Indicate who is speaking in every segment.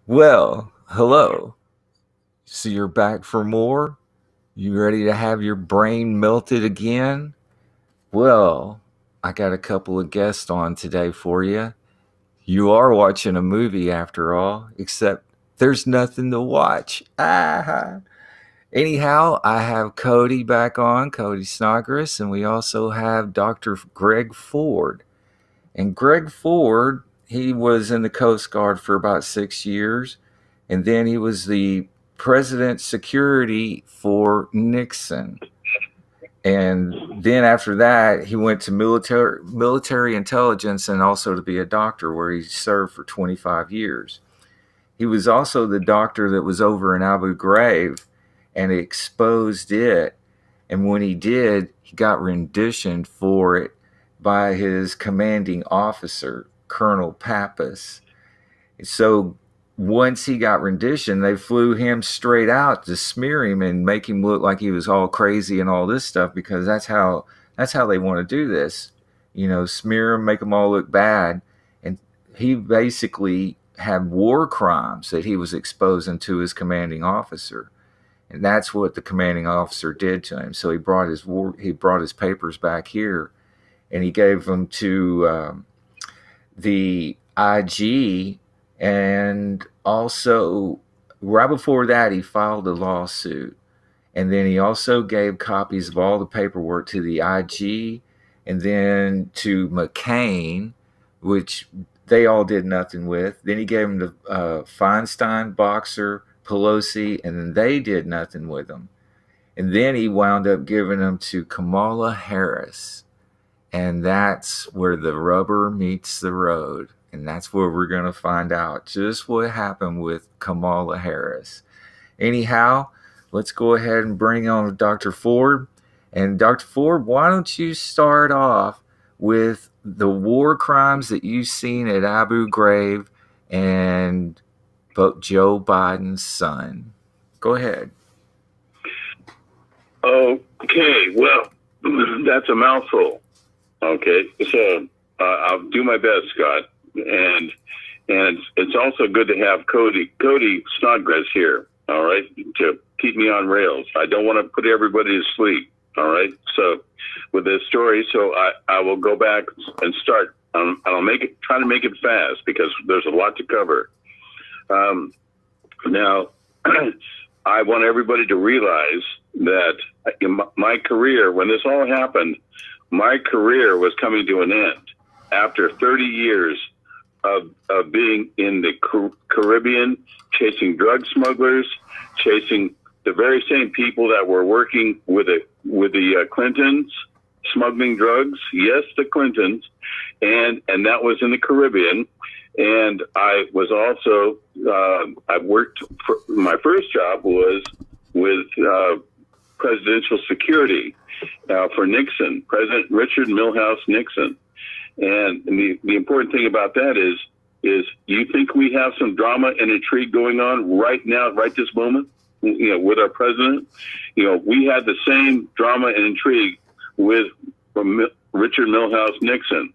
Speaker 1: Well, hello. So you're back for more? You ready to have your brain melted again? Well, I got a couple of guests on today for you. You are watching a movie after all, except there's nothing to watch. Ah. Anyhow, I have Cody back on, Cody Snodgres, and we also have Dr. Greg Ford. And Greg Ford, he was in the Coast Guard for about 6 years, and then he was the president's security for Nixon. And then after that, he went to military intelligence and also to be a doctor, where he served for 25 years. He was also the doctor that was over in Abu Ghraib and exposed it. And when he did, he got renditioned for it by his commanding officer, Colonel Pappas. So once he got renditioned, they flew him straight out to smear him and make him look like he was all crazy and all this stuff, because that's how they want to do this. Smear him, make them all look bad. And he basically had war crimes that he was exposing to his commanding officer. And that's what the commanding officer did to him. So he brought his papers back here, and he gave them to the IG. And also, right before that, he filed a lawsuit. And then he also gave copies of all the paperwork to the IG and then to McCain, which they all did nothing with. Then he gave them to Feinstein, Boxer, Pelosi, and then they did nothing with them. And then he wound up giving them to Kamala Harris. And that's where the rubber meets the road. And that's where we're going to find out just what happened with Kamala Harris. Anyhow, let's go ahead and bring on Dr. Ford. And Dr. Ford, why don't you start off with the war crimes that you've seen at Abu Ghraib and Joe Biden's son? Go ahead.
Speaker 2: Okay, well, that's a mouthful. Okay, so I'll do my best, Scott, and it's also good to have Cody Snodgres here. All right, to keep me on rails. I don't want to put everybody to sleep. All right, so with this story, so I will go back and start. I'll try to make it fast because there's a lot to cover. Now, I want everybody to realize that in my career, when this all happened, my career was coming to an end after 30 years of being in the Caribbean, chasing drug smugglers, chasing the very same people that were working with the Clintons, smuggling drugs. Yes, the Clintons, and that was in the Caribbean. And I was also I worked for my first job was with presidential security for Nixon, President Richard Milhouse Nixon. And the important thing about that is you think we have some drama and intrigue going on right now, right this moment, with our president? We had the same drama and intrigue with Richard Milhouse Nixon.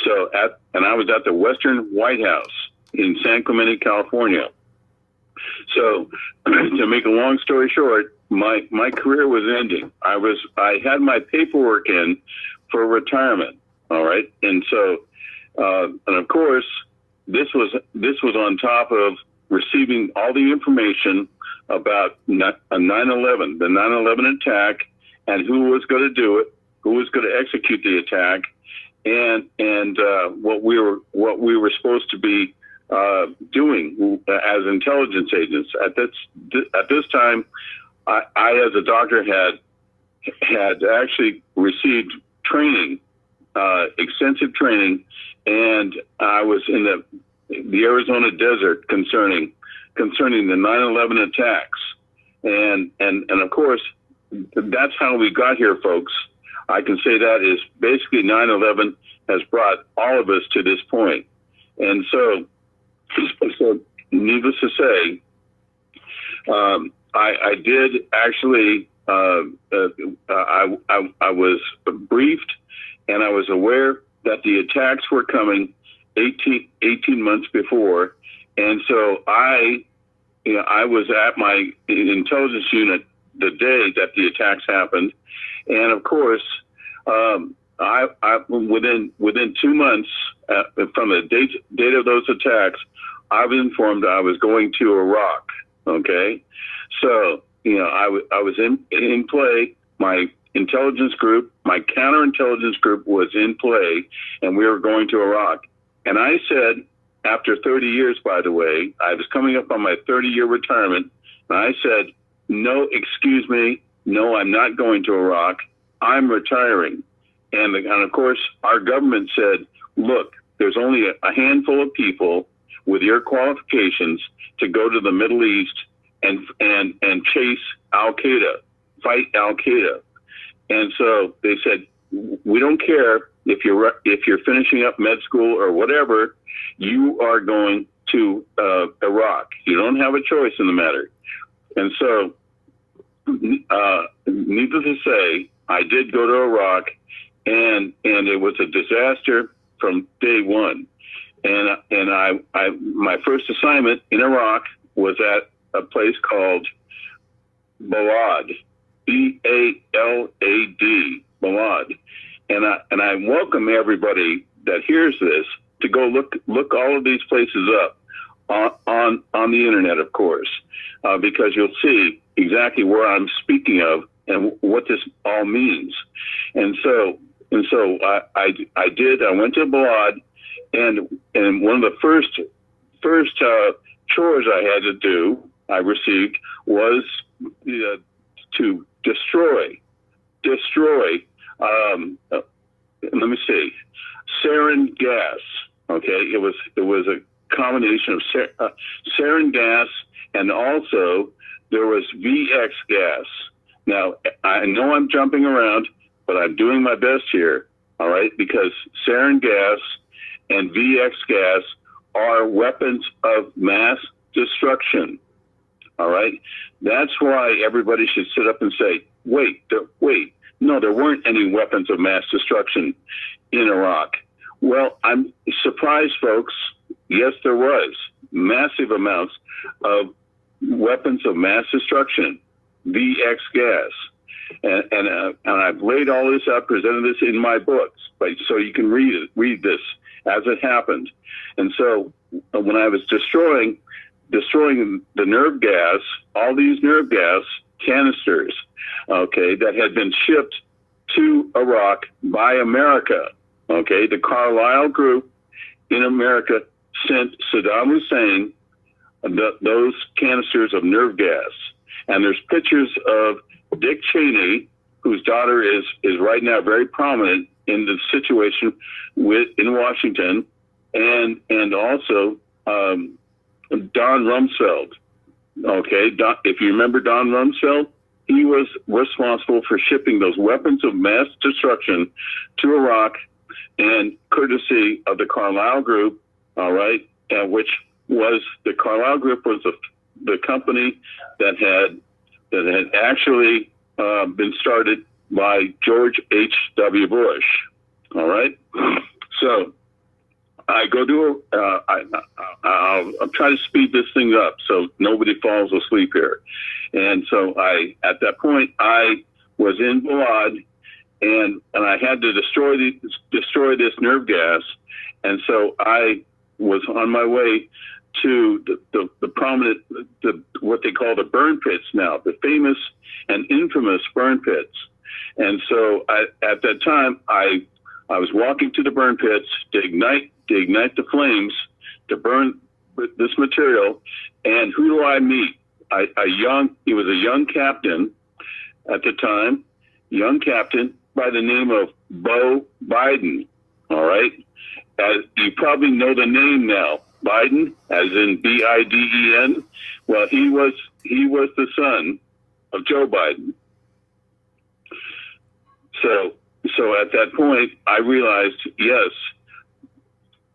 Speaker 2: So and I was at the Western White House in San Clemente, California. So to make a long story short, my career was ending. I had my paperwork in for retirement. All right. And so, and of course, this was on top of receiving all the information about 9/11, the 9/11 attack, and who was going to do it, who was going to execute the attack, and what we were supposed to be doing as intelligence agents. At this time, I as a doctor had actually received training. Extensive training, and I was in the Arizona desert concerning the 9/11 attacks, and of course that's how we got here, folks. I can say that is basically 9/11 has brought all of us to this point, and so needless to say, I did actually I was briefed. And I was aware that the attacks were coming, 18 months before. And so I was at my intelligence unit the day that the attacks happened. And of course, within 2 months from the date of those attacks, I was informed I was going to Iraq. Okay. So, I was in play. My intelligence group, my counterintelligence group was in play, and we were going to Iraq. And I said, after 30 years, by the way, I was coming up on my 30-year retirement, and I said, no, excuse me, no, I'm not going to Iraq. I'm retiring. And of course, our government said, look, there's only a handful of people with your qualifications to go to the Middle East and chase Al-Qaeda, fight Al-Qaeda. And so they said, we don't care if you're finishing up med school or whatever, you are going to Iraq. You don't have a choice in the matter. And so, needless to say, I did go to Iraq, and it was a disaster from day one. And I my first assignment in Iraq was at a place called Balad, B-A-L-A-D, Balad. And I welcome everybody that hears this to go look all of these places up on the internet, of course, because you'll see exactly where I'm speaking of and what this all means. And so I went to Balad, and one of the first chores I had to do, I received, was to destroy, let me see, sarin gas. Okay, it was a combination of sarin gas, and also there was VX gas. Now, I know I'm jumping around, but I'm doing my best here, all right, because sarin gas and VX gas are weapons of mass destruction, all right? That's why everybody should sit up and say, wait, no, there weren't any weapons of mass destruction in Iraq. Well, I'm surprised, folks. Yes, there was massive amounts of weapons of mass destruction, VX gas. And I've laid all this out, presented this in my books, right, so you can read this as it happened. And so when I was destroying the nerve gas, all these nerve gas canisters, okay, that had been shipped to Iraq by America, okay, the Carlyle Group in America sent Saddam Hussein those canisters of nerve gas. And there's pictures of Dick Cheney, whose daughter is right now very prominent in the situation in Washington, and also Don Rumsfeld. Okay, if you remember Don Rumsfeld, he was responsible for shipping those weapons of mass destruction to Iraq, and courtesy of the Carlyle Group, all right, which was the Carlyle Group was the company that had actually been started by George H.W. Bush. All right. So I go to I'll try to speed this thing up so nobody falls asleep here. And so at that point I was in Balad, and I had to destroy this nerve gas. And so I was on my way to the prominent, what they call the burn pits now, the famous and infamous burn pits. And so at that time, I was walking to the burn pits to ignite the flames to burn this material. And who do I meet? He was a young captain at the time, young captain by the name of Beau Biden. All right. As you probably know the name now, Biden, as in B-I-D-E-N. Well, he was the son of Joe Biden. So at that point, I realized, yes,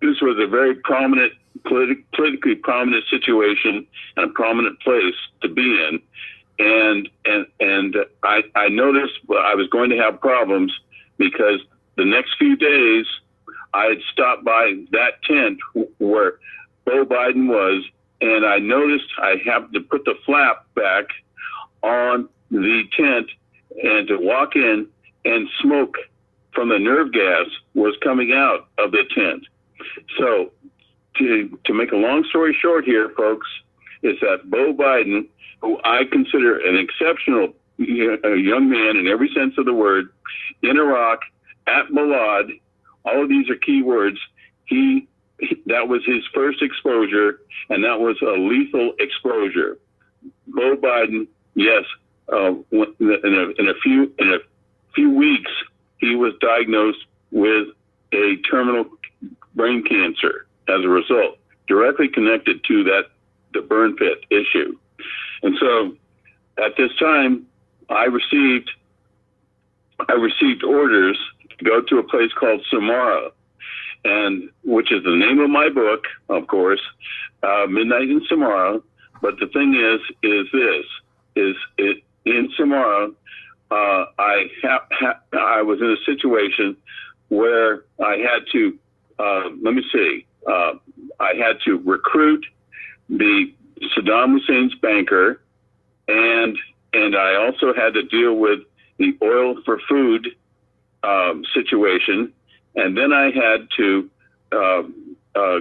Speaker 2: this was a very prominent, politically prominent situation and a prominent place to be in. And I noticed I was going to have problems because the next few days I had stopped by that tent where Beau Biden was, and I noticed I happened to put the flap back on the tent and to walk in, and smoke from the nerve gas was coming out of the tent. So to make a long story short here, folks, is that Beau Biden, who I consider an exceptional young man in every sense of the word, in Iraq, at Balad, all of these are key words. That was his first exposure, and that was a lethal exposure. Beau Biden, yes, in a few weeks, he was diagnosed with a terminal brain cancer as a result, directly connected to the burn pit issue. And so, at this time, I received orders to go to a place called Samara, and which is the name of my book, of course, Midnight in Samara. But the thing is in Samara, I was in a situation where I had to, I had to recruit the Saddam Hussein's banker, and I also had to deal with the oil for food situation, and then I had to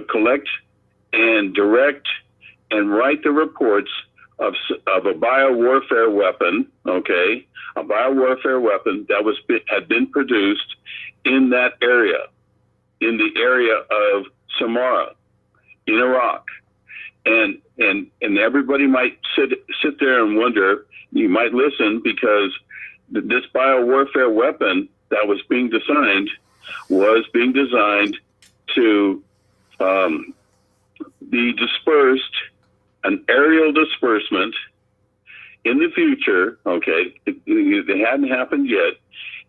Speaker 2: collect and direct and write the reports of a biowarfare weapon, okay, a biowarfare weapon that had been produced in that area, in the area of Samara, in Iraq. And everybody might sit there and wonder, you might listen, because this biowarfare weapon that was being designed to be dispersed, an aerial disbursement in the future, okay, it hadn't happened yet,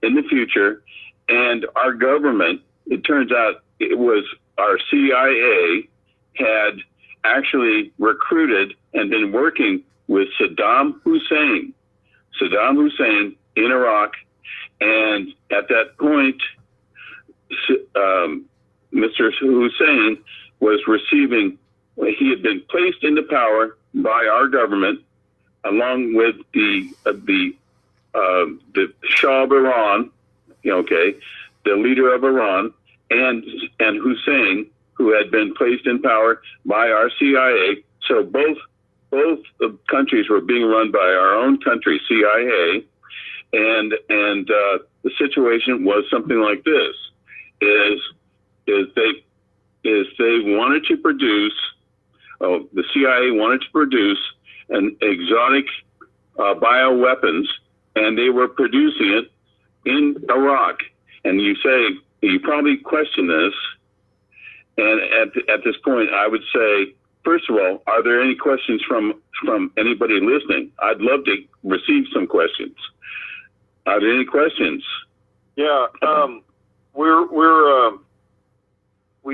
Speaker 2: in the future, and our government, it turns out it was our CIA had actually recruited and been working with Saddam Hussein in Iraq, and at that point, Mr. Hussein was receiving, he had been placed into power by our government, along with the Shah of Iran, okay, the leader of Iran, and Hussein, who had been placed in power by our CIA. So both countries were being run by our own country, CIA, and the situation was something like this: they wanted to produce. The CIA wanted to produce an exotic bioweapons, and they were producing it in Iraq. And you probably question this. And at this point, I would say, first of all, are there any questions from anybody listening? I'd love to receive some questions. Are there any questions?
Speaker 3: Yeah, we've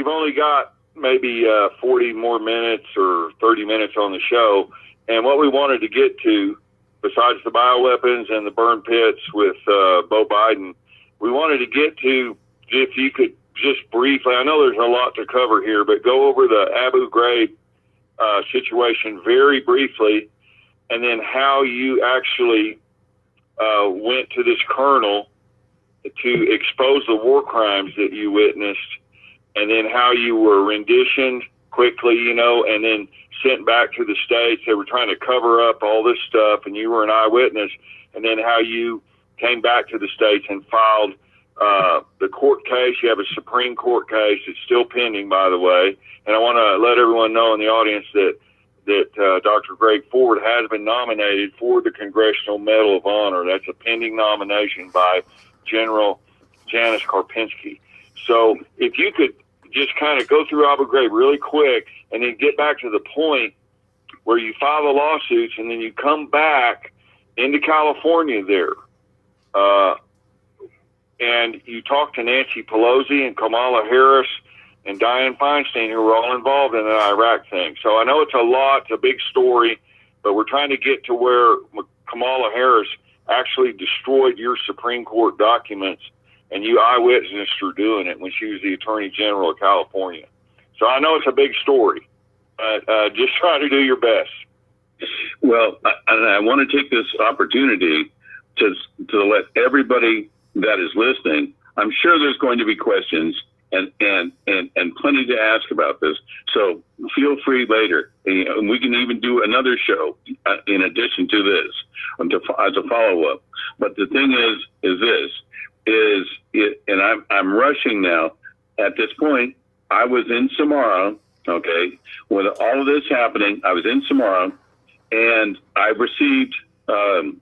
Speaker 3: only got maybe 40 more minutes or 30 minutes on the show, and what we wanted to get to, besides the bioweapons and the burn pits with Beau Biden, we wanted to get to, if you could just briefly, I know there's a lot to cover here, but go over the Abu Ghraib situation very briefly, and then how you actually went to this colonel to expose the war crimes that you witnessed, and then how you were renditioned quickly, and then sent back to the States. They were trying to cover up all this stuff, and you were an eyewitness, and then how you came back to the States and filed the court case. You have a Supreme Court case. It's still pending, by the way. And I want to let everyone know in the audience that Dr. Greg Ford has been nominated for the Congressional Medal of Honor. That's a pending nomination by General Janice Karpinski. So if you could just kind of go through Abu Ghraib really quick, and then get back to the point where you file the lawsuits, and then you come back into California there. And you talk to Nancy Pelosi and Kamala Harris and Dianne Feinstein, who were all involved in the Iraq thing. So I know it's a lot, it's a big story, but we're trying to get to where Kamala Harris actually destroyed your Supreme Court documents and you eyewitnessed her doing it when she was the Attorney General of California. So I know it's a big story, but just try to do your best.
Speaker 2: Well, I want to take this opportunity to let everybody that is listening. I'm sure there's going to be questions and plenty to ask about this. So feel free later. And we can even do another show in addition to this as a follow up. But the thing is and I'm rushing now. At this point, I was in Samara. Okay, with all of this happening, I was in Samara, and I received a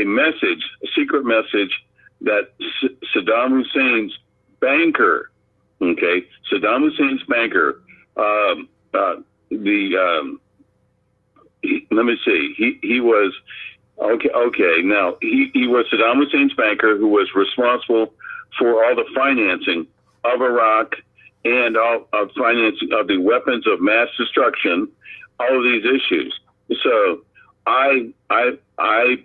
Speaker 2: message, a secret message that Saddam Hussein's banker, okay, Saddam Hussein's banker, let me see, he was, okay, now he was Saddam Hussein's banker who was responsible for all the financing of Iraq and all of financing of the weapons of mass destruction, all of these issues. So I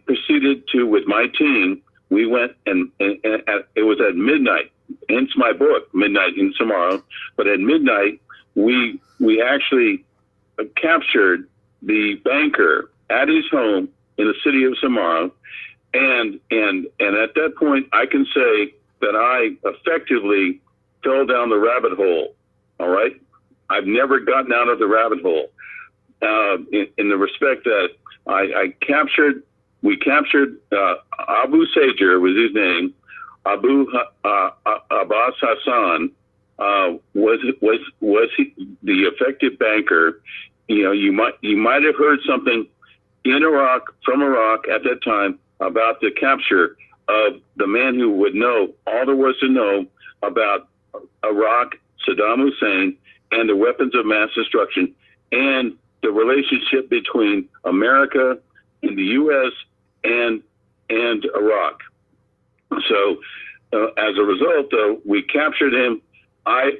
Speaker 2: proceeded to, with my team, we went and it was at midnight, hence my book, Midnight in Samara. But at midnight, we actually captured the banker at his home in the city of Samara. And at that point, I can say that I effectively fell down the rabbit hole. All right. I've never gotten out of the rabbit hole in the respect that we captured Abu Sager was his name. Abu Abbas Hassan was he the effective banker. You know, you might have heard something in Iraq, from Iraq at that time, about the capture of the man who would know all there was to know about Iraq, Saddam Hussein, and the weapons of mass destruction, and the relationship between America and the U.S. and Iraq. So, as a result, though, we captured him. I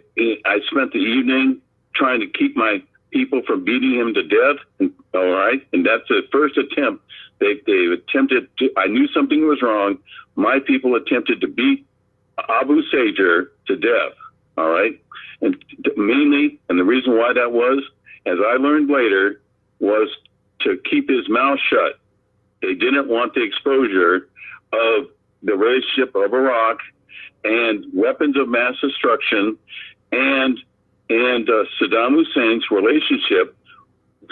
Speaker 2: spent the evening trying to keep my people from beating him to death. All right, and that's the first attempt. They attempted to. I knew something was wrong. My people attempted to beat Abu Sager to death. All right, and mainly, and the reason why that was, as I learned later, was to keep his mouth shut. They didn't want the exposure of the relationship of Iraq and weapons of mass destruction and Saddam Hussein's relationship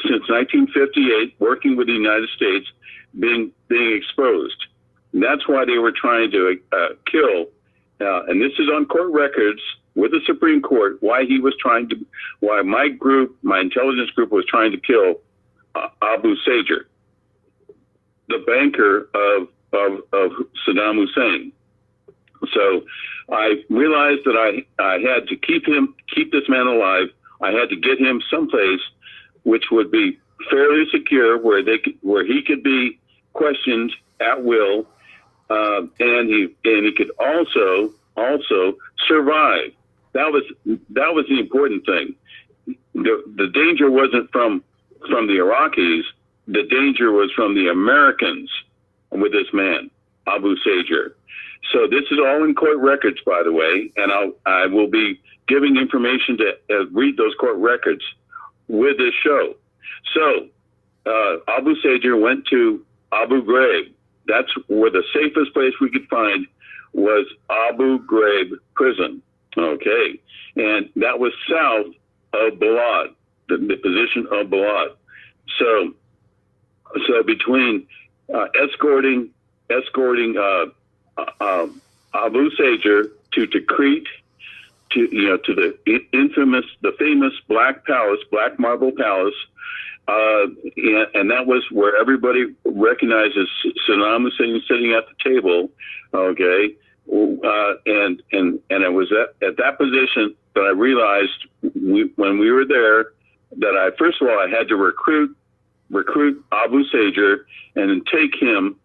Speaker 2: since 1958, working with the United States, being exposed. And that's why they were trying to kill. And this is on court records with the Supreme Court. Why my group, my intelligence group, was trying to kill Abu Sager, the banker of Saddam Hussein. So I realized that I had to keep this man alive. I had to get him someplace which would be fairly secure, where he could be questioned at will, and he could also survive. That was the important thing. The danger wasn't from the Iraqis. The danger was from the Americans with this man, Abu Sager. So this is all in court records, by the way, and I will be giving information to read those court records with this show. So Abu Sager went to Abu Ghraib. That's where the safest place we could find was Abu Ghraib prison. Okay, and that was south of Balad, the position of Balad. So between escorting Abu Sager to Tikrit, to the famous Black Marble Palace, and that was where everybody recognizes Saddam Hussein sitting at the table. Okay, and it was at that position that I realized when we were there that first of all I had to recruit Abu Sager and then take him,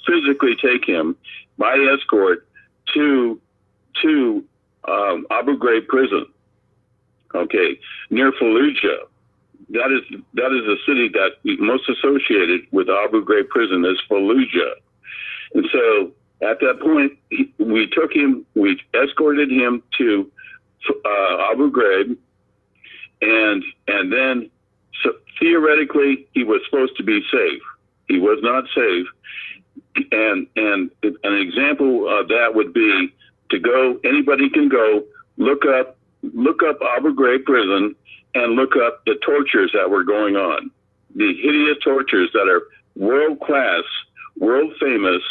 Speaker 2: physically take him by escort to Abu Ghraib prison. Okay, near Fallujah. That is the city that most associated with Abu Ghraib prison is Fallujah. And so At that point, we escorted him to Abu Ghraib, and then theoretically he was supposed to be safe. He was not safe, and an example of that would be to go. Anybody can go look up Abu Ghraib prison and look up the tortures that were going on, the hideous tortures that are world class, world famous.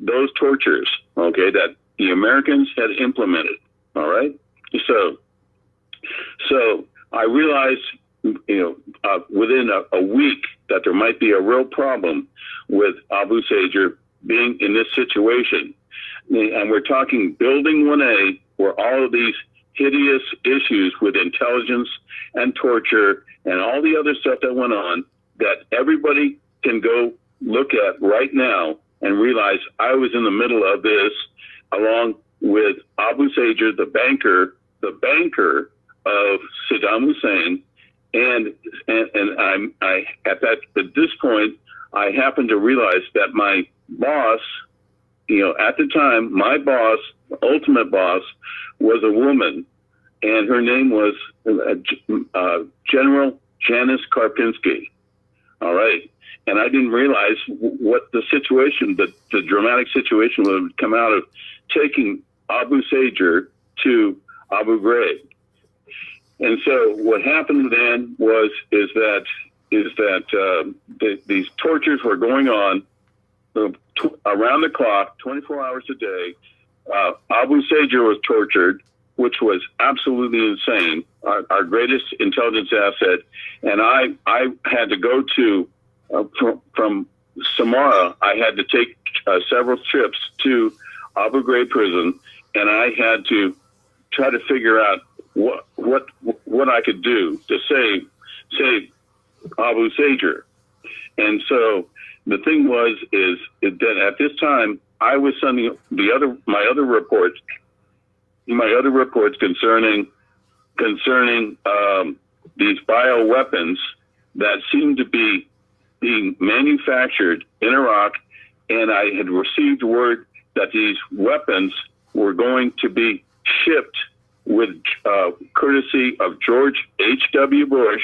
Speaker 2: Those tortures, okay, that the Americans had implemented. All right, so I realized, within a week that there might be a real problem with Abu Sager being in this situation, and we're talking Building 1A, where all of these hideous issues with intelligence and torture and all the other stuff that went on, that everybody can go look at right now and realize I was in the middle of this, along with Abu Sager, the banker of Saddam Hussein, and at this point, I happened to realize that my boss, at the time, my boss, ultimate boss, was a woman, and her name was General Janice Karpinski. All right. And I didn't realize what the situation, the dramatic situation would come out of taking Abu Sager to Abu Ghraib. And so what happened then is that these tortures were going on around the clock, 24 hours a day. Abu Sager was tortured, which was absolutely insane, our greatest intelligence asset. And I had to go to, from Samara, I had to take several trips to Abu Ghraib prison, and I had to try to figure out what I could do to save Abu Sager. And so the thing is that at this time I was sending my other reports concerning these bioweapons that seemed to be being manufactured in Iraq, and I had received word that these weapons were going to be shipped with courtesy of George H.W. Bush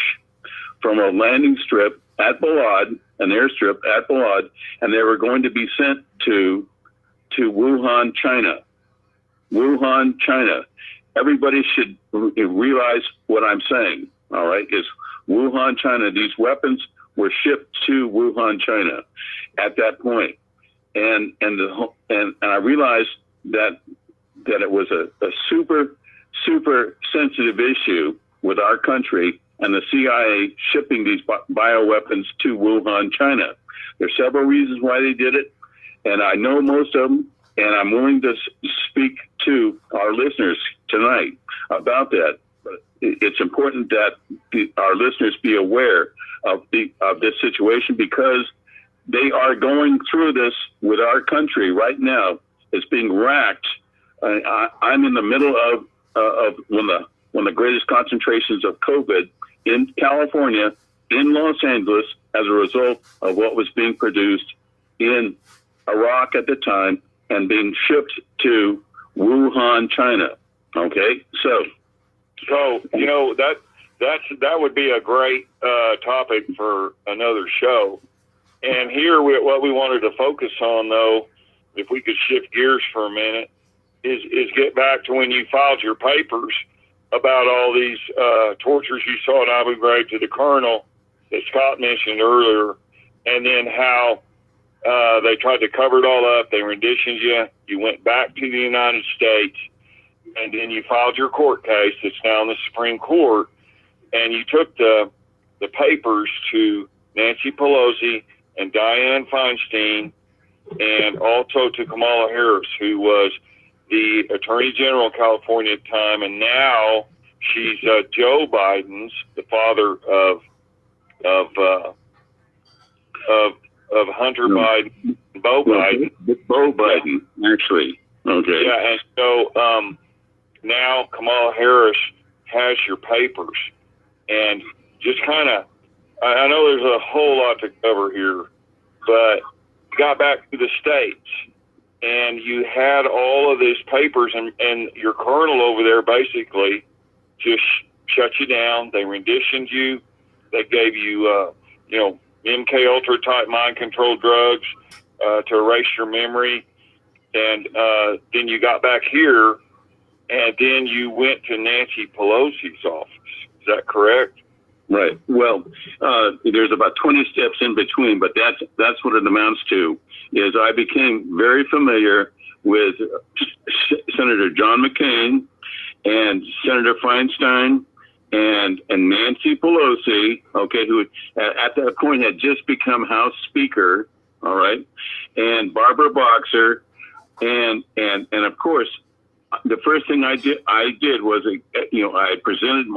Speaker 2: from a landing strip at Balad, an airstrip at Balad, and they were going to be sent to Wuhan, China. Wuhan, China. Everybody should realize what I'm saying, all right, is Wuhan, China. These weapons were shipped to Wuhan, China at that point. And I realized that it was a super sensitive issue with our country and the CIA shipping these bioweapons to Wuhan, China. There's several reasons why they did it, and I know most of them, and I'm willing to speak to our listeners tonight about that. But it's important that our listeners be aware of this situation, because they are going through this with our country right now. It's being racked. I'm in the middle of one of the greatest concentrations of COVID in California, in Los Angeles, as a result of what was being produced in Iraq at the time and being shipped to Wuhan, China. Okay, so
Speaker 3: that would be a great topic for another show. And here, what we wanted to focus on, though, if we could shift gears for a minute, is get back to when you filed your papers about all these tortures you saw at Abu Ghraib to the colonel that Scott mentioned earlier, and then how they tried to cover it all up. They renditioned you. You went back to the United States, and then you filed your court case that's now in the Supreme Court, and you took the papers to Nancy Pelosi and Dianne Feinstein, and also to Kamala Harris, who was the Attorney General of California at the time, and now she's Joe Biden's, the father of Hunter Biden, Beau Biden.
Speaker 2: Beau Biden, actually. Okay.
Speaker 3: Yeah, and so now Kamala Harris has your papers, and just kind of, I know there's a whole lot to cover here, but got back to the States, and you had all of these papers, and your colonel over there basically just shut you down. They renditioned you. They gave you, MK Ultra type mind control drugs to erase your memory. And then you got back here, and then you went to Nancy Pelosi's office. Is that correct?
Speaker 2: Right. Well, there's about 20 steps in between, but that's what it amounts to. Is I became very familiar with Senator John McCain and Senator Feinstein and Nancy Pelosi, okay, who at that point had just become House Speaker, all right, and Barbara Boxer, and of course, the first thing I did was I presented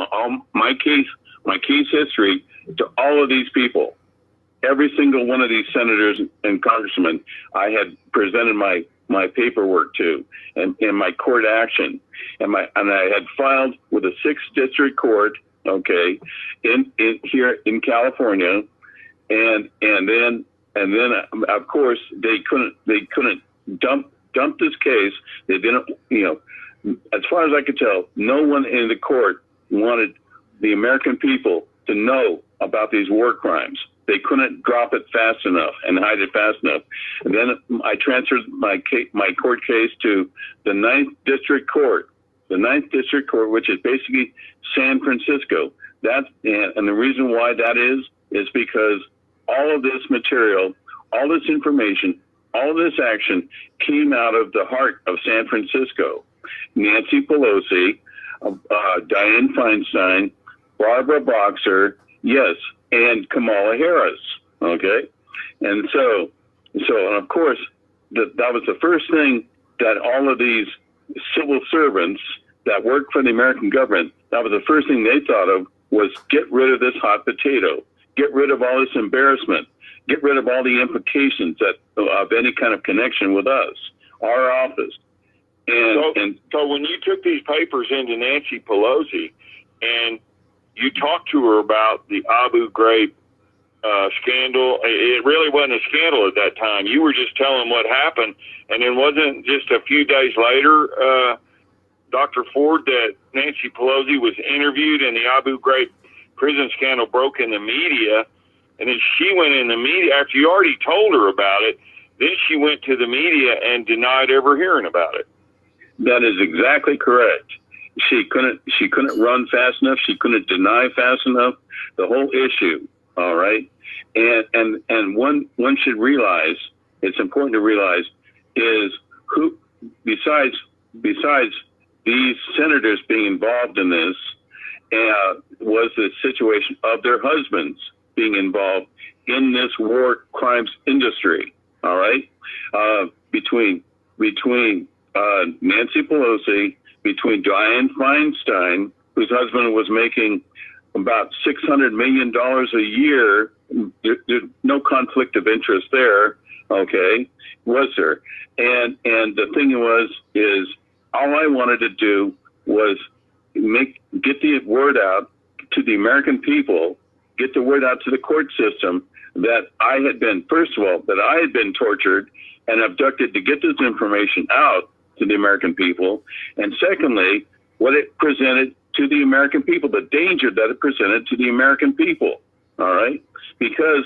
Speaker 2: my case history to all of these people. Every single one of these senators and congressmen, I had presented my paperwork to, and my court action, and I had filed with the 6th District Court, okay, in here in California, and then of course they couldn't dump this case. They didn't, as far as I could tell, no one in the court wanted the American people to know about these war crimes. They couldn't drop it fast enough and hide it fast enough. And then I transferred my court case to the 9th District Court, which is basically San Francisco. And the reason why that is because all of this material, all this information, all of this action came out of the heart of San Francisco. Nancy Pelosi, Dianne Feinstein, Barbara Boxer, yes, and Kamala Harris, okay? And so of course, that was the first thing that all of these civil servants that work for the American government, that was the first thing they thought of, was get rid of this hot potato, get rid of all this embarrassment, get rid of all the implications of any kind of connection with us, our office. So
Speaker 3: when you took these papers into Nancy Pelosi and you talked to her about the Abu Ghraib scandal, it really wasn't a scandal at that time. You were just telling what happened, and it wasn't just a few days later, Dr. Ford, that Nancy Pelosi was interviewed and the Abu Ghraib prison scandal broke in the media, and then she went in the media after you already told her about it. Then she went to the media and denied ever hearing about it.
Speaker 2: That is exactly correct. She couldn't run fast enough. She couldn't deny fast enough the whole issue. All right, and one should realize, it's important to realize, is who besides these senators being involved in this, was the situation of their husbands being involved in this war crimes industry. All right, between Nancy Pelosi, between Dianne Feinstein, whose husband was making about $600 million a year. There's no conflict of interest there, okay? Was there? And the thing is all I wanted to do was get the word out to the American people, get the word out to the court system that I had been, first of all, that I had been tortured and abducted, to get this information out to the American people. And secondly, what it presented to the American people, the danger that it presented to the American people. All right, because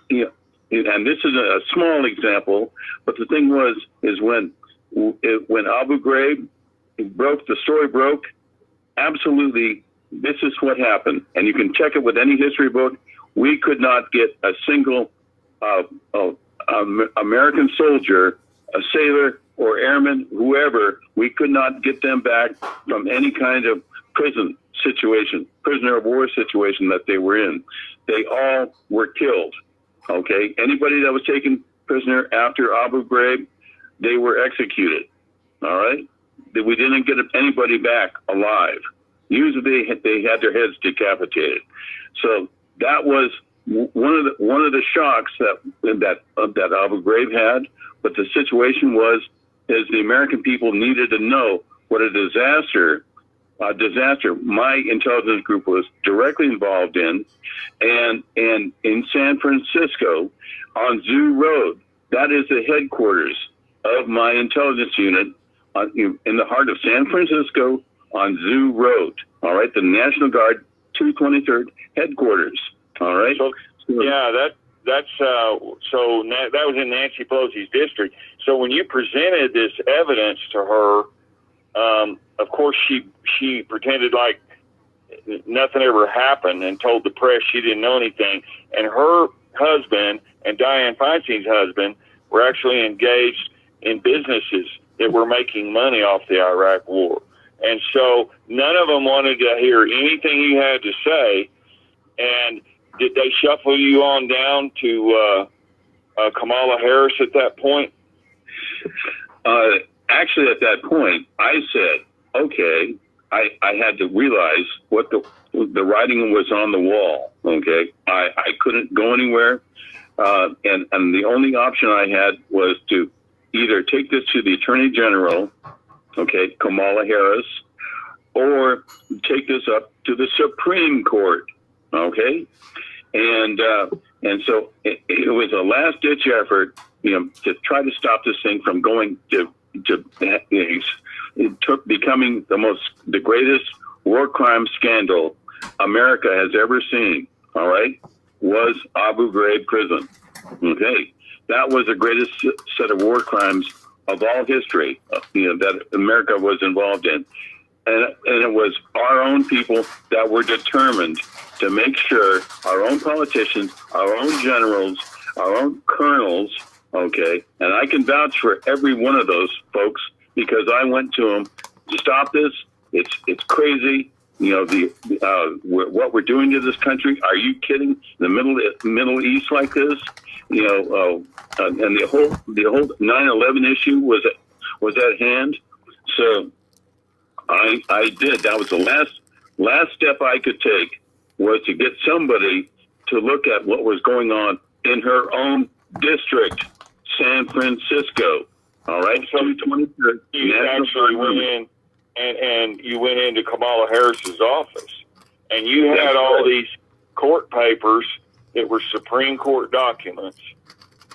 Speaker 2: and this is a small example, but the thing is when Abu Ghraib broke, the story broke. Absolutely, this is what happened, and you can check it with any history book. We could not get a single American soldier, a sailor or airman, whoever. We could not get them back from any kind of prisoner of war situation that they were in. They all were killed. Okay, anybody that was taken prisoner after Abu Ghraib, they were executed. All right, we didn't get anybody back alive. Usually they had their heads decapitated. So that was one of the shocks that Abu Ghraib had. But the situation is the American people needed to know what a disaster my intelligence group was directly involved in, and in San Francisco on Zoo Road. That is the headquarters of my intelligence unit in the heart of San Francisco on Zoo Road. All right, the National Guard 223rd headquarters. All right.
Speaker 3: So, yeah, that was in Nancy Pelosi's district. So when you presented this evidence to her, of course she pretended like nothing ever happened and told the press she didn't know anything. And her husband and Dianne Feinstein's husband were actually engaged in businesses that were making money off the Iraq War. And so none of them wanted to hear anything you had to say. And did they shuffle you on down to Kamala Harris at that point?
Speaker 2: Actually, at that point, I said, okay, I had to realize what the writing was on the wall. Okay, I couldn't go anywhere, and the only option I had was to either take this to the Attorney General, okay, Kamala Harris, or take this up to the Supreme Court, okay, and so it was a last ditch effort, to try to stop this thing from going to it took becoming the greatest war crime scandal America has ever seen. All right, was Abu Ghraib prison. Okay, that was the greatest set of war crimes of all history. That America was involved in, and it was our own people that were determined to make sure our own politicians, our own generals, our own colonels. Okay, and I can vouch for every one of those folks because I went to them. Stop this! It's crazy. What we're doing to this country. Are you kidding? The Middle East like this. And the whole 9/11 issue was at hand. So I did. That was the last step I could take, was to get somebody to look at what was going on in her own district, San Francisco. All right, so
Speaker 3: you actually went in, and you went into Kamala Harris's office, and you had all these court papers that were Supreme Court documents,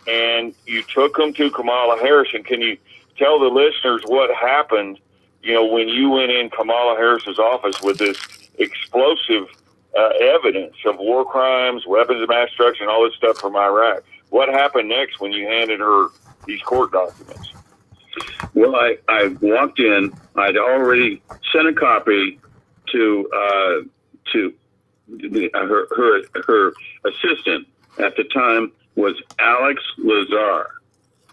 Speaker 3: and you took them to Kamala Harris. And can you tell the listeners what happened, when you went in Kamala Harris's office with this explosive evidence of war crimes, weapons of mass destruction, all this stuff from Iraq? What happened next when you handed her these court documents?
Speaker 2: Well, I walked in. I'd already sent a copy to her assistant at the time was Alex Lazar.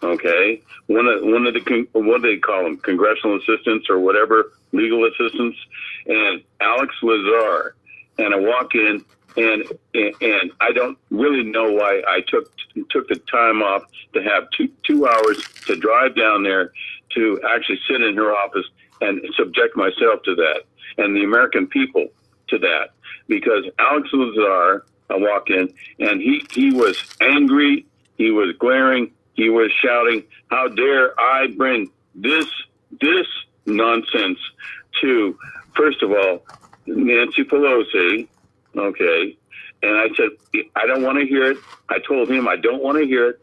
Speaker 2: Okay, one of the what do they call them? Congressional assistants or whatever, legal assistants, and Alex Lazar. And I walk in. And I don't really know why I took the time off to have two hours to drive down there to actually sit in her office and subject myself to that and the American people to that. Because Alex Lazar, I walk in, and he was angry, he was glaring, he was shouting, "How dare I bring this nonsense to, first of all, Nancy Pelosi." Okay. And I said, I don't want to hear it. I told him I don't want to hear it.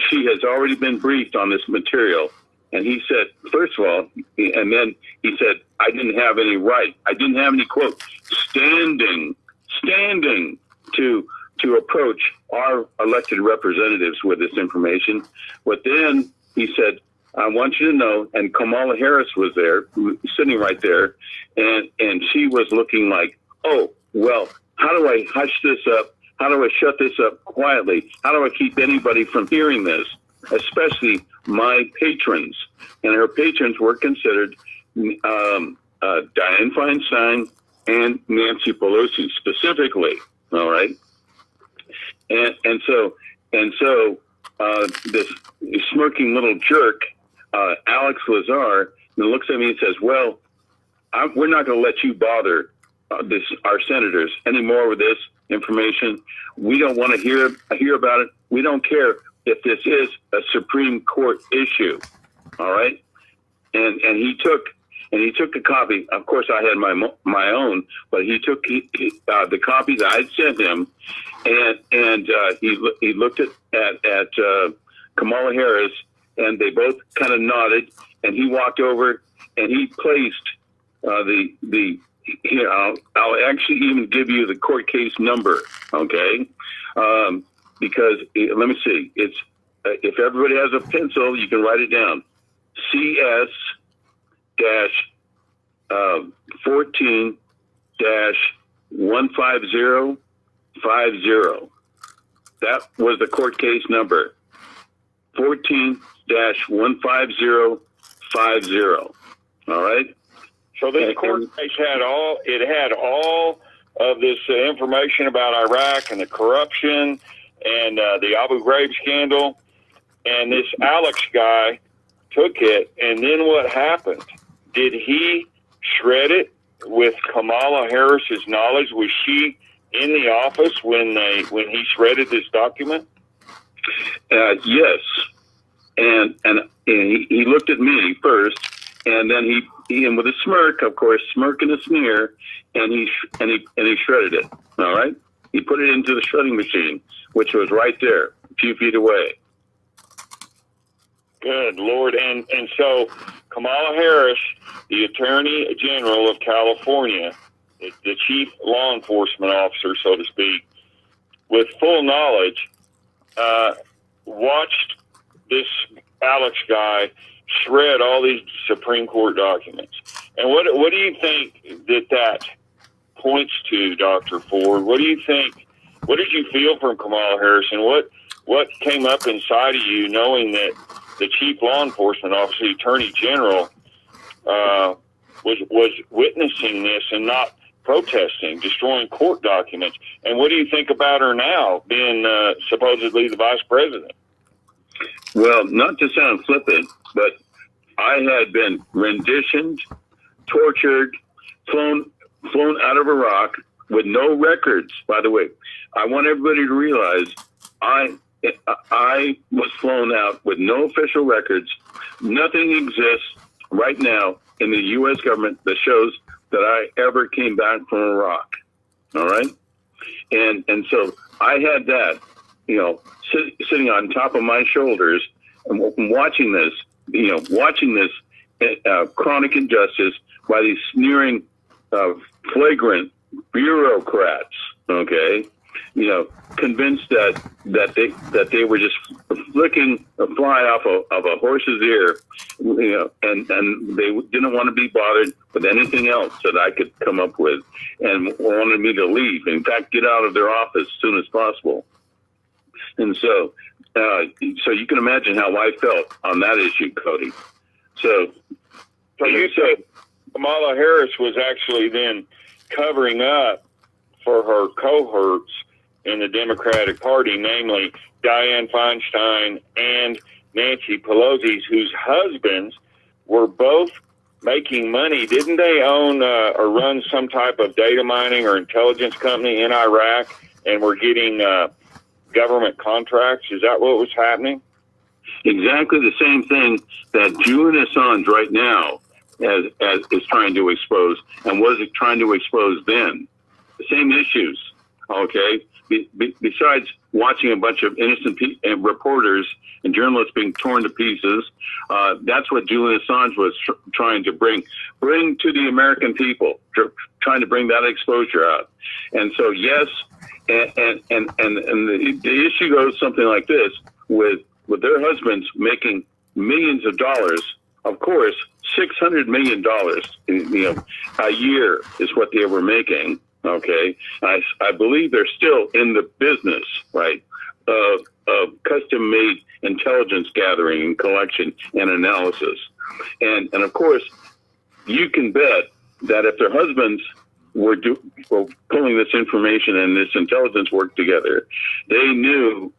Speaker 2: She has already been briefed on this material. And he said, first of all, and then he said, I didn't have any right. I didn't have any, quote, standing to approach our elected representatives with this information. But then he said, I want you to know, and Kamala Harris was there, sitting right there, and she was looking like, oh, well, how do I hush this up? How do I shut this up quietly? How do I keep anybody from hearing this, especially my patrons? And her patrons were considered Dianne Feinstein and Nancy Pelosi specifically. All right, and so this smirking little jerk, Alex Lazar, looks at me and says, "Well, we're not going to let you bother our senators anymore with this information. We don't want to hear about it. We don't care if this is a Supreme Court issue." All right, and he took a copy. Of course, I had my own, but he took the copy that I'd sent him, and he looked at Kamala Harris, and they both kind of nodded, and he walked over and he placed here, I'll actually even give you the court case number, okay? Because let me see, it's if everybody has a pencil, you can write it down. CS-14-15050. That was the court case number. 14-15050. All right.
Speaker 3: So this court case had all of this information about Iraq and the corruption and the Abu Ghraib scandal, and this Alex guy took it. And then what happened? Did he shred it with Kamala Harris's knowledge? Was she in the office when he shredded this document?
Speaker 2: Yes, and he looked at me first, and then he and with a smirk, of course, smirk and a sneer, and he shredded it. All right, he put it into the shredding machine, which was right there, a few feet away.
Speaker 3: Good Lord, and so Kamala Harris, the Attorney General of California, the chief law enforcement officer, so to speak, with full knowledge, watched this Alex guy shred all these Supreme Court documents. And what do you think that points to, Dr. Ford? What do you think? What did you feel from Kamala Harris, and what came up inside of you knowing that the chief law enforcement officer, the Attorney General, was witnessing this and not protesting, destroying court documents? And what do you think about her now, being supposedly the vice president?
Speaker 2: Well, not to sound flippant, but I had been renditioned, tortured, flown out of Iraq with no records. By the way, I want everybody to realize I was flown out with no official records. Nothing exists right now in the U.S. government that shows that I ever came back from Iraq. All right, and so I had that, sitting on top of my shoulders and watching this, chronic injustice by these sneering, flagrant bureaucrats. Okay, convinced that they were just flicking a fly off of a horse's ear, and they didn't want to be bothered with anything else that I could come up with, and wanted me to leave. In fact, get out of their office as soon as possible. And so you can imagine how I felt on that issue, Cody. So
Speaker 3: you said Kamala Harris was actually then covering up for her cohorts in the Democratic Party, namely Dianne Feinstein and Nancy Pelosi, whose husbands were both making money. Didn't they own or run some type of data mining or intelligence company in Iraq and were getting government contracts? Is that what was happening?
Speaker 2: Exactly the same thing that Julian Assange right now is trying to expose, and was trying to expose then. The same issues, okay? Besides watching a bunch of innocent reporters and journalists being torn to pieces, that's what Julian Assange was trying to bring to the American people, trying to bring that exposure out. And so, yes, and the issue goes something like this: with their husbands making millions of dollars, of course, $600 million, a year is what they were making. Okay, I believe they're still in the business, right, of custom-made intelligence gathering and collection and analysis, and of course, you can bet that if their husbands were pulling this information and this intelligence work together, they knew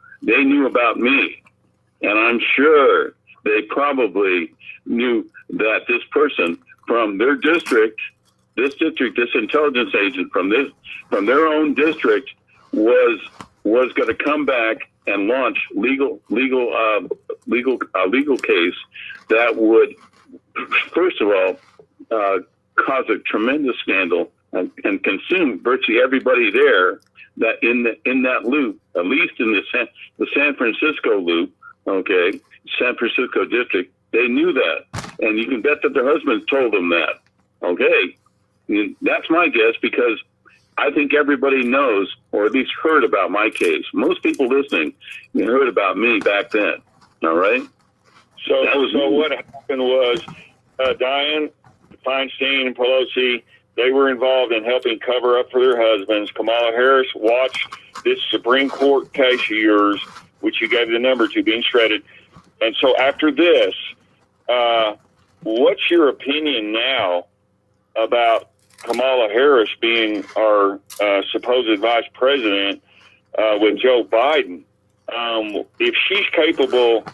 Speaker 2: about me, and I'm sure they probably knew that this person from their district. This intelligence agent from their own district was going to come back and launch legal case that would, first of all, cause a tremendous scandal and consume virtually everybody there. That in that loop, at least in the San Francisco loop, okay, San Francisco district, they knew that. And you can bet that their husbands told them that. Okay. That's my guess, because I think everybody knows, or at least heard about my case. Most people listening heard about me back then. All right.
Speaker 3: So what happened was Dianne Feinstein and Pelosi, they were involved in helping cover up for their husbands. Kamala Harris watched this Supreme Court case of yours, which you gave the number to, being shredded. And so after this, what's your opinion now about Kamala Harris being our supposed vice president with Joe Biden? If she's capable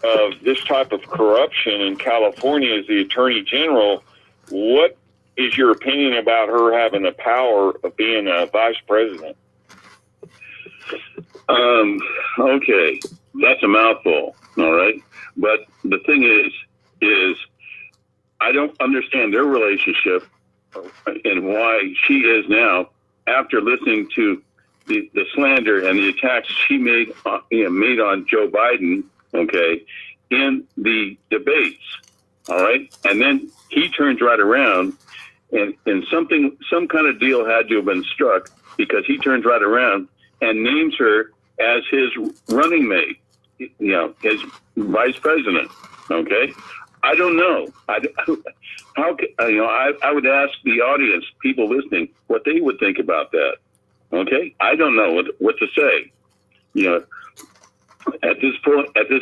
Speaker 3: of this type of corruption in California as the Attorney General, what is your opinion about her having the power of being a vice president?
Speaker 2: Okay, that's a mouthful, all right? But the thing is I don't understand their relationship and why she is now, after listening to the slander and the attacks she made on Joe Biden, okay, in the debates, all right? And then he turns right around and some kind of deal had to have been struck, because he turns right around and names her as his running mate, his vice president, okay? I don't know. I would ask the audience, people listening, what they would think about that. Okay, I don't know what to say. At this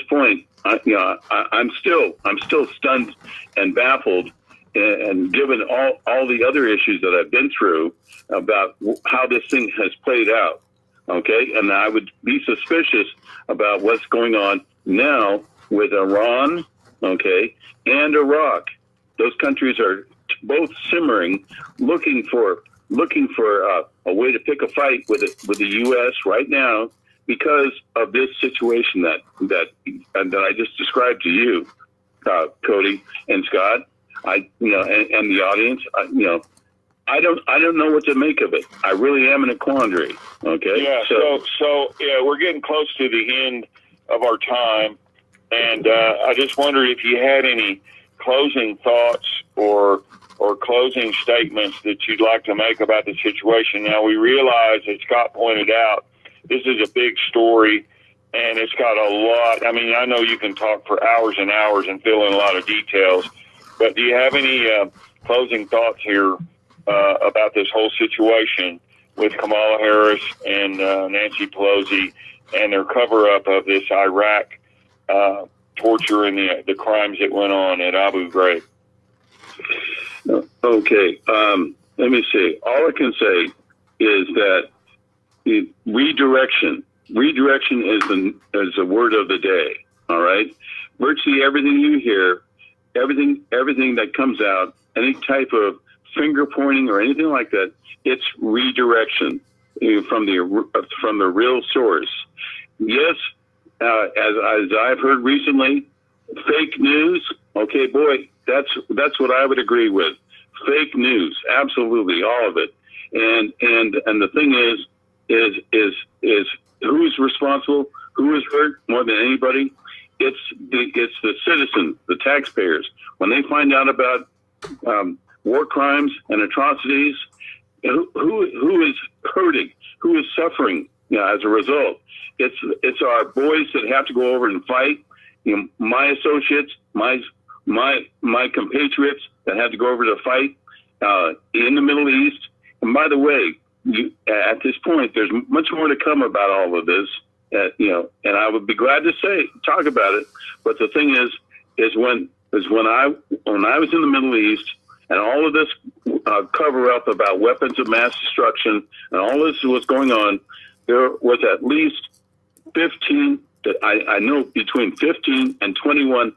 Speaker 2: point, I'm still stunned and baffled, and given all the other issues that I've been through about how this thing has played out. Okay, and I would be suspicious about what's going on now with Iran, okay, and Iraq. Those countries are both simmering, looking for a way to pick a fight with the U.S. right now, because of this situation that I just described to you, Cody and Scott. And the audience. I don't know what to make of it. I really am in a quandary. Okay.
Speaker 3: Yeah. So we're getting close to the end of our time, and I just wondered if you had any closing thoughts or closing statements that you'd like to make about the situation. Now, we realize, as Scott pointed out, this is a big story, and it's got a lot. I mean, I know you can talk for hours and hours and fill in a lot of details, but do you have any closing thoughts here about this whole situation with Kamala Harris and Nancy Pelosi and their cover-up of this Iraq torture and the crimes that went on at Abu Ghraib?
Speaker 2: Okay, let me see. All I can say is that redirection is the word of the day. All right, virtually everything you hear, everything that comes out, any type of finger pointing or anything like that, it's redirection from the real source. Yes, as I've heard recently, fake news. Okay, boy, that's what I would agree with. Fake news, absolutely, all of it. And the thing is who's responsible? Who is hurt more than anybody? It's the citizens, the taxpayers. When they find out about war crimes and atrocities, who is hurting? Who is suffering as a result? It's our boys that have to go over and fight. My associates, my compatriots that had to go over to fight in the Middle East. And by the way, at this point, there's much more to come about all of this. And I would be glad to talk about it. But the thing is when I was in the Middle East, and all of this cover up about weapons of mass destruction and all this was going on, there was at least 15, I know, between 15 and 21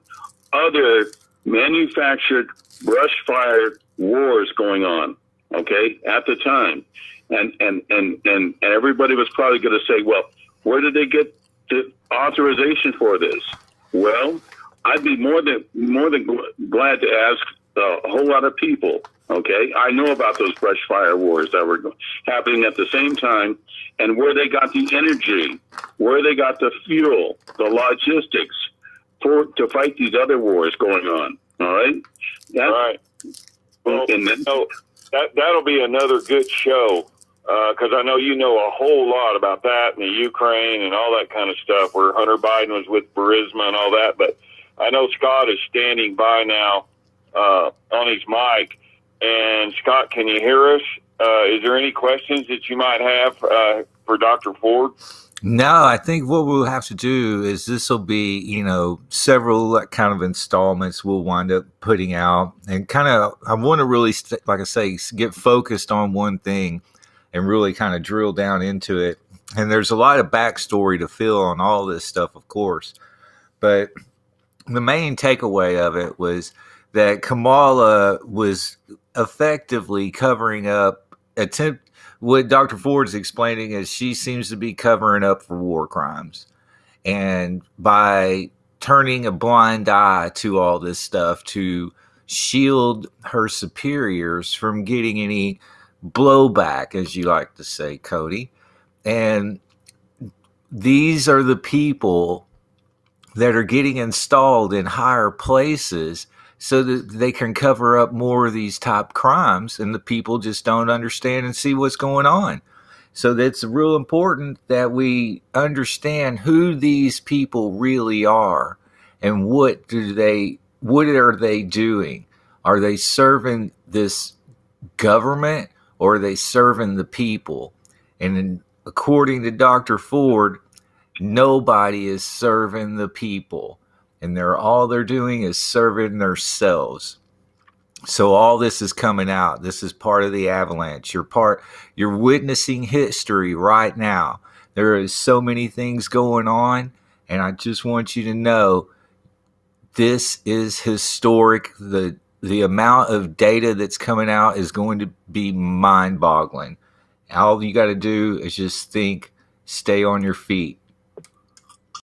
Speaker 2: other manufactured brush fire wars going on, okay, at the time. And everybody was probably going to say, well, where did they get the authorization for this? Well, I'd be more than glad to ask a whole lot of people. Okay, I know about those brush fire wars that were happening at the same time, and where they got the energy where they got the fuel, the logistics to fight these other wars going on. All right.
Speaker 3: Right. Well, that'll be another good show, because I know you know a whole lot about that and the Ukraine and all that kind of stuff, where Hunter Biden was with Burisma and all that. But I know Scott is standing by now on his mic. And Scott, can you hear us? Is there any questions that you might have for Dr. Ford?
Speaker 1: No, I think what we'll have to do is this will be, several kind of installments we'll wind up putting out. And kind of, I want to really, like I say, get focused on one thing and really kind of drill down into it. And there's a lot of backstory to fill on all this stuff, of course. But the main takeaway of it was that Kamala was effectively covering up what Dr. Ford is explaining is she seems to be covering up for war crimes. And by turning a blind eye to all this stuff to shield her superiors from getting any blowback, as you like to say, Cody. And these are the people that are getting installed in higher places so that they can cover up more of these top crimes, and the people just don't understand and see what's going on. So that's real important that we understand who these people really are and what are they doing? Are they serving this government or are they serving the people? And according to Dr. Ford, nobody is serving the people. And all they're doing is serving themselves. So all this is coming out. This is part of the avalanche. You're witnessing history right now. There is so many things going on, and I just want you to know this is historic. The amount of data that's coming out is going to be mind-boggling. All you got to do is just think, stay on your feet.